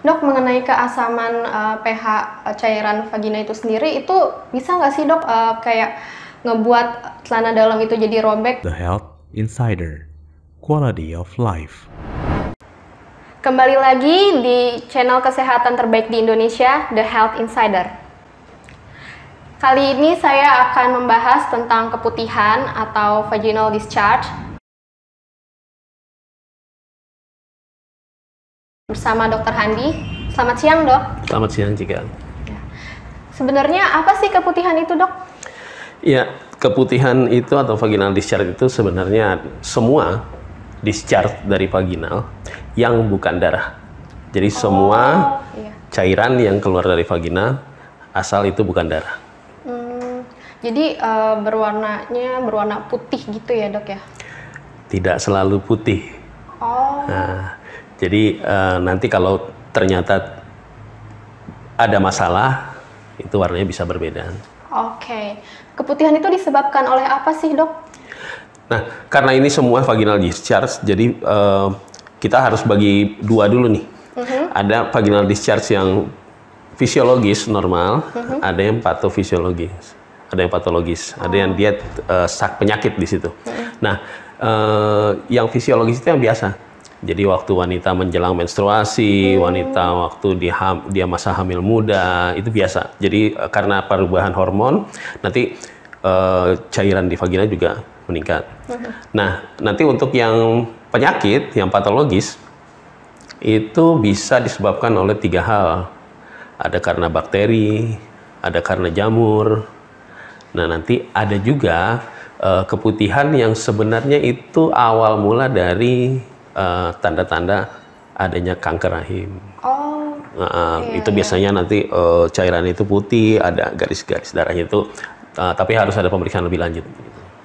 Dok, mengenai keasaman pH cairan vagina itu sendiri, itu bisa nggak sih dok kayak ngebuat celana dalam itu jadi robek? The Health Insider, Quality of Life. Kembali lagi di channel kesehatan terbaik di Indonesia, The Health Insider. Kali ini saya akan membahas tentang keputihan atau vaginal discharge bersama Dr. Handi. Selamat siang, Dok. Selamat siang, Cika. Sebenarnya apa sih keputihan itu, Dok? Ya, keputihan itu atau vaginal discharge itu sebenarnya semua discharge dari vaginal yang bukan darah. Jadi semua cairan yang keluar dari vagina asal itu bukan darah. Jadi berwarna putih gitu ya, Dok ya? Tidak selalu putih. Nah, jadi nanti kalau ternyata ada masalah, itu warnanya bisa berbeda. Oke. Keputihan itu disebabkan oleh apa sih, Dok? Nah, karena ini semua vaginal discharge, jadi kita harus bagi dua dulu nih. Ada vaginal discharge yang fisiologis normal, ada yang patofisiologis, ada yang patologis, ada yang dia penyakit di situ. Nah, yang fisiologis itu yang biasa. Jadi waktu wanita menjelang menstruasi, wanita waktu dia masa hamil muda, itu biasa. Jadi karena perubahan hormon, nanti cairan di vagina juga meningkat. Nah, nanti untuk yang penyakit, yang patologis, itu bisa disebabkan oleh 3 hal. Ada karena bakteri, ada karena jamur. Nah, nanti ada juga keputihan yang sebenarnya itu awal mula dari tanda-tanda adanya kanker rahim. Itu biasanya nanti cairan itu putih, ada garis-garis darahnya itu, tapi harus ada pemeriksaan lebih lanjut.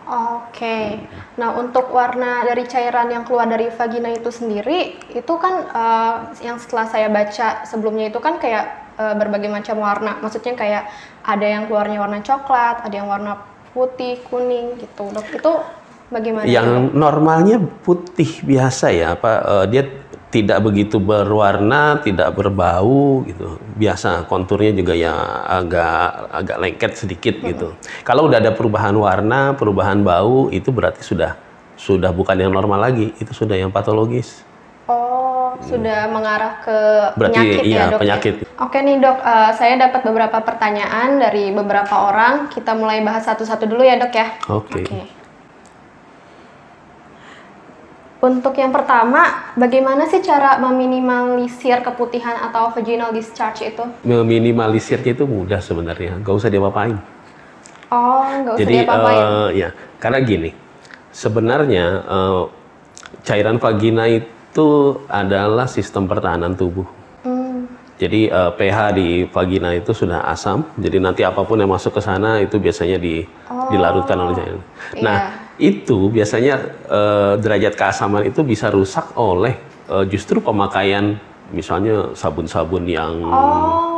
Oke. Nah, untuk warna dari cairan yang keluar dari vagina itu sendiri, itu kan yang setelah saya baca sebelumnya itu kan kayak berbagai macam warna. Maksudnya kayak ada yang keluarnya warna coklat, ada yang warna putih, kuning gitu. Dok, itu bagaimana? Yang normalnya putih biasa ya, dia tidak begitu berwarna, tidak berbau gitu. Biasa konturnya juga ya agak lengket sedikit gitu. Kalau udah ada perubahan warna, perubahan bau, itu berarti sudah bukan yang normal lagi, itu sudah yang patologis. Sudah mengarah ke berarti, penyakit ya, Dok? Penyakit. Oke nih, Dok. Saya dapat beberapa pertanyaan dari beberapa orang. Kita mulai bahas satu-satu dulu ya, Dok ya. Oke. Untuk yang pertama, bagaimana sih cara meminimalisir keputihan atau vaginal discharge itu? Meminimalisirnya itu mudah sebenarnya, nggak usah diapa-apain. Nggak usah Jadi, diapa-apain. Ya, karena gini, sebenarnya cairan vagina itu adalah sistem pertahanan tubuh. Jadi pH di vagina itu sudah asam, jadi nanti apapun yang masuk ke sana itu biasanya dilarutkan oleh cairan. Nah, itu biasanya derajat keasaman itu bisa rusak oleh justru pemakaian misalnya sabun-sabun yang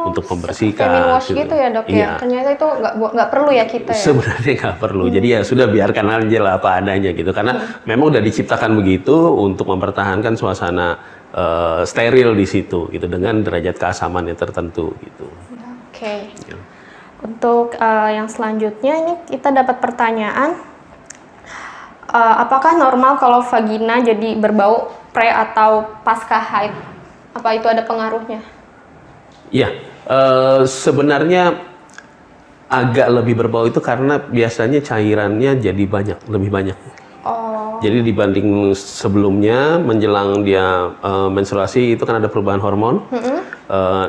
untuk membersihkan. Wash gitu ya, Dok? Ya? Ternyata itu nggak perlu ya kita ya? Sebenarnya nggak perlu. Jadi ya sudah biarkan aja lah apa adanya gitu. Karena memang udah diciptakan begitu untuk mempertahankan suasana steril di situ gitu dengan derajat keasaman yang tertentu gitu. Oke. Untuk yang selanjutnya ini kita dapat pertanyaan, apakah normal kalau vagina jadi berbau pre atau pasca haid? Apa itu ada pengaruhnya? Iya, sebenarnya agak lebih berbau itu karena biasanya cairannya jadi lebih banyak. Jadi dibanding sebelumnya menjelang dia menstruasi itu kan ada perubahan hormon.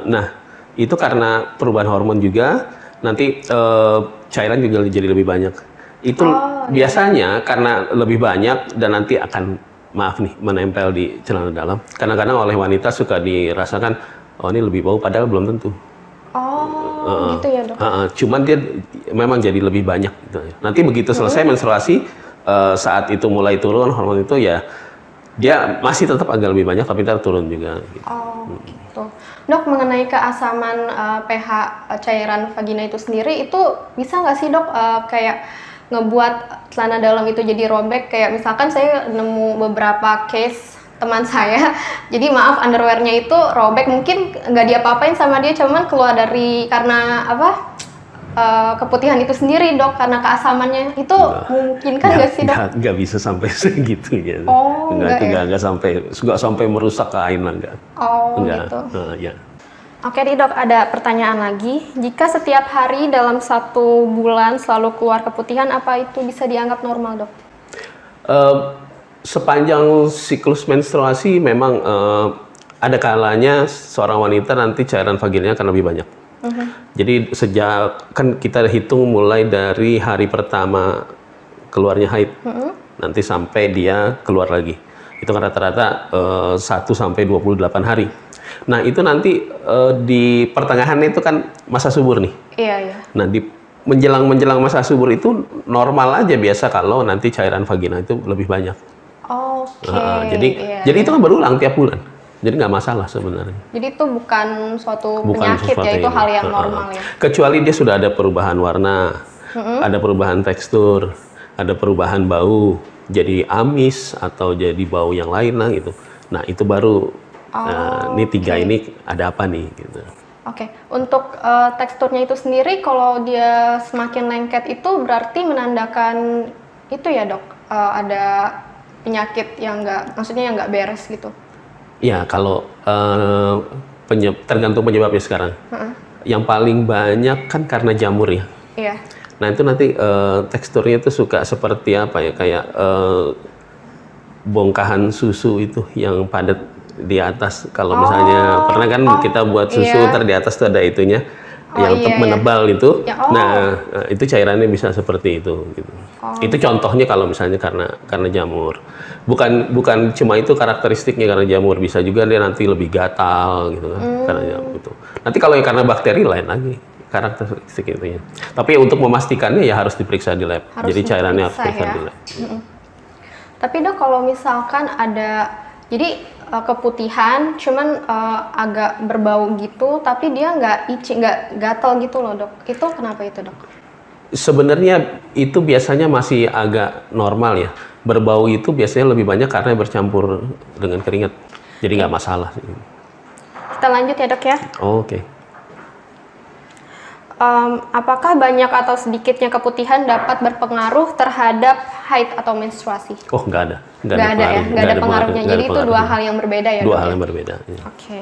Nah, itu karena perubahan hormon juga nanti cairan juga jadi lebih banyak. Itu biasanya karena lebih banyak dan nanti akan menempel di celana dalam. Kadang-kadang oleh wanita suka dirasakan ini lebih bau padahal belum tentu. Gitu ya, Dok? Cuman dia memang jadi lebih banyak gitu. Nanti begitu selesai menstruasi, saat itu mulai turun hormon itu ya dia masih tetap agak lebih banyak tapi ntar turun juga gitu. Gitu. Dok, mengenai keasaman pH cairan vagina itu sendiri, itu bisa nggak sih, Dok, kayak ngebuat celana dalam itu jadi robek? Kayak misalkan saya nemu beberapa case teman saya. Jadi maaf, underwearnya itu robek, mungkin nggak diapa-apain sama dia, cuman keluar dari karena apa? Keputihan itu sendiri dok, karena keasamannya itu mungkin kan nggak sih dok? Nggak bisa sampai segitu ya. Oh, nggak sampai merusak kain lah nggak. Oh nggak. gitu. Ya. Oke nih dok, ada pertanyaan lagi. Jika setiap hari dalam 1 bulan selalu keluar keputihan, apa itu bisa dianggap normal dok? Sepanjang siklus menstruasi memang ada kalanya seorang wanita nanti cairan vaginanya akan lebih banyak. Jadi sejak kan kita hitung mulai dari hari pertama keluarnya haid, nanti sampai dia keluar lagi. Itu kan rata-rata 1 sampai 28 hari. Nah itu nanti di pertengahan itu kan masa subur nih. Iya. Nah di menjelang masa subur itu normal aja biasa kalau nanti cairan vagina itu lebih banyak. Oke. Jadi itu kan berulang tiap bulan. Jadi nggak masalah sebenarnya. Jadi itu bukan suatu penyakit ya, itu hal yang normal ya. Kecuali dia sudah ada perubahan warna, ada perubahan tekstur, ada perubahan bau, jadi amis atau jadi bau yang lain lah gitu. Nah itu baru. Ini 3 ini ada apa nih? Gitu. Oke. Untuk teksturnya itu sendiri, kalau dia semakin lengket itu berarti menandakan itu ya dok, ada penyakit yang maksudnya yang nggak beres gitu. Ya, kalau tergantung penyebabnya sekarang. Yang paling banyak kan karena jamur ya. Iya. Nah itu nanti teksturnya itu suka seperti apa ya, kayak bongkahan susu itu yang padat di atas. Kalau misalnya pernah kan kita buat susu, ntar di atas tuh ada itunya. Yang menebal itu, nah itu cairannya bisa seperti itu. Gitu. Itu contohnya kalau misalnya karena jamur. Bukan cuma itu karakteristiknya karena jamur, bisa juga dia nanti lebih gatal gitu kan karena jamur itu. Nanti kalau yang karena bakteri lain lagi karakteristik itunya. Tapi untuk memastikannya ya harus diperiksa di lab. Jadi cairannya harus diperiksa di lab. Tapi dok kalau misalkan ada keputihan, cuman agak berbau gitu, tapi dia nggak itchy, nggak gatal gitu loh dok. Itu kenapa itu dok? Sebenarnya itu biasanya masih agak normal ya. Berbau itu biasanya lebih banyak karena bercampur dengan keringat. Jadi nggak masalah. Kita lanjut ya dok ya. Oke. Apakah banyak atau sedikitnya keputihan dapat berpengaruh terhadap haid atau menstruasi? Oh, nggak ada. Nggak ada pengaruhnya. Jadi itu 2 hal yang berbeda ya? 2 hal yang berbeda. Ya. Oke.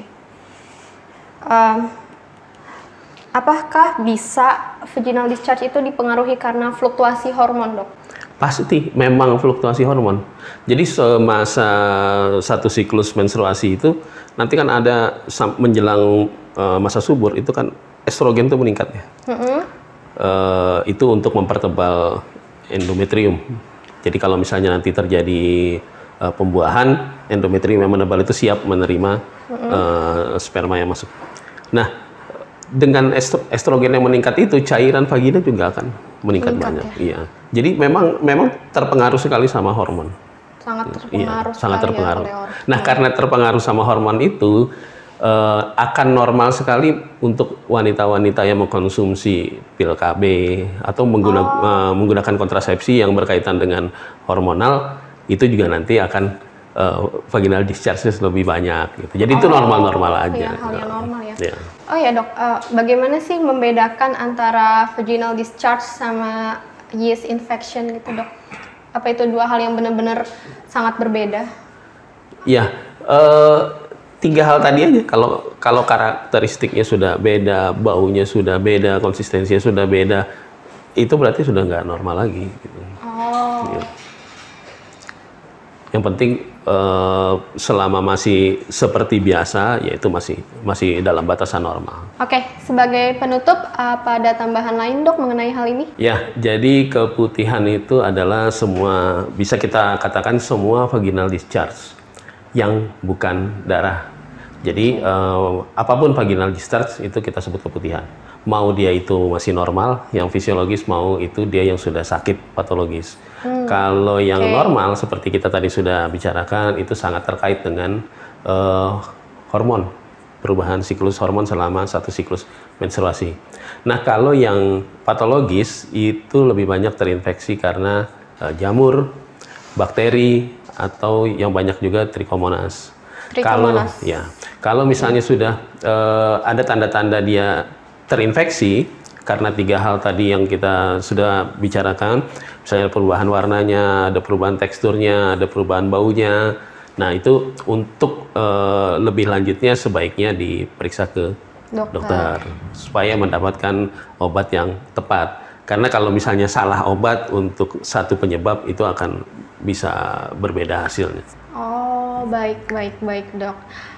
Apakah bisa vaginal discharge itu dipengaruhi karena fluktuasi hormon, dok? Pasti, memang fluktuasi hormon. Jadi semasa 1 siklus menstruasi itu, nanti kan ada menjelang masa subur, itu kan estrogen itu meningkat ya. Itu untuk mempertebal endometrium. Jadi kalau misalnya nanti terjadi pembuahan, endometrium yang menebal itu siap menerima sperma yang masuk. Nah, dengan estrogen yang meningkat itu, cairan vagina juga akan meningkat banyak. Ya? Iya. Jadi memang terpengaruh sekali sama hormon. Sangat terpengaruh. Iya, sangat terpengaruh. Nah, karena terpengaruh sama hormon itu, akan normal sekali untuk wanita-wanita yang mengkonsumsi pil KB atau menggunakan kontrasepsi yang berkaitan dengan hormonal, itu juga nanti akan vaginal discharge lebih banyak gitu. Jadi itu normal-normal aja. Hal yang normal ya. Ya. Oh ya dok, bagaimana sih membedakan antara vaginal discharge sama yeast infection gitu dok? Apa itu 2 hal yang benar-benar sangat berbeda? Ya, 3 hal tadi aja. Kalau karakteristiknya sudah beda, baunya sudah beda, konsistensinya sudah beda, itu berarti sudah nggak normal lagi. Gitu. Ya. Yang penting selama masih seperti biasa, yaitu masih dalam batasan normal. Oke, sebagai penutup, apa ada tambahan lain dok mengenai hal ini? Ya, jadi keputihan itu adalah bisa kita katakan semua vaginal discharge yang bukan darah. Jadi apapun vaginal discharge itu kita sebut keputihan. Mau dia itu masih normal, yang fisiologis, mau itu dia yang sudah sakit patologis. Kalau yang normal seperti kita tadi sudah bicarakan, itu sangat terkait dengan hormon, perubahan siklus hormon selama 1 siklus menstruasi. Nah, kalau yang patologis itu lebih banyak terinfeksi karena jamur, bakteri, atau yang banyak juga Trichomonas. Trichomonas. Kalau misalnya sudah ada tanda-tanda dia terinfeksi karena 3 hal tadi yang kita sudah bicarakan, misalnya perubahan warnanya, ada perubahan teksturnya, ada perubahan baunya. Nah, itu untuk lebih lanjutnya sebaiknya diperiksa ke dokter supaya mendapatkan obat yang tepat. Karena kalau misalnya salah obat untuk satu penyebab, itu akan bisa berbeda hasilnya. Oh, baik, Dok.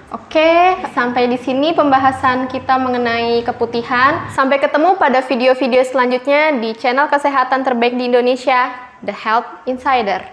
Oke, sampai di sini pembahasan kita mengenai keputihan. Sampai ketemu pada video-video selanjutnya di channel kesehatan terbaik di Indonesia, The Health Insider.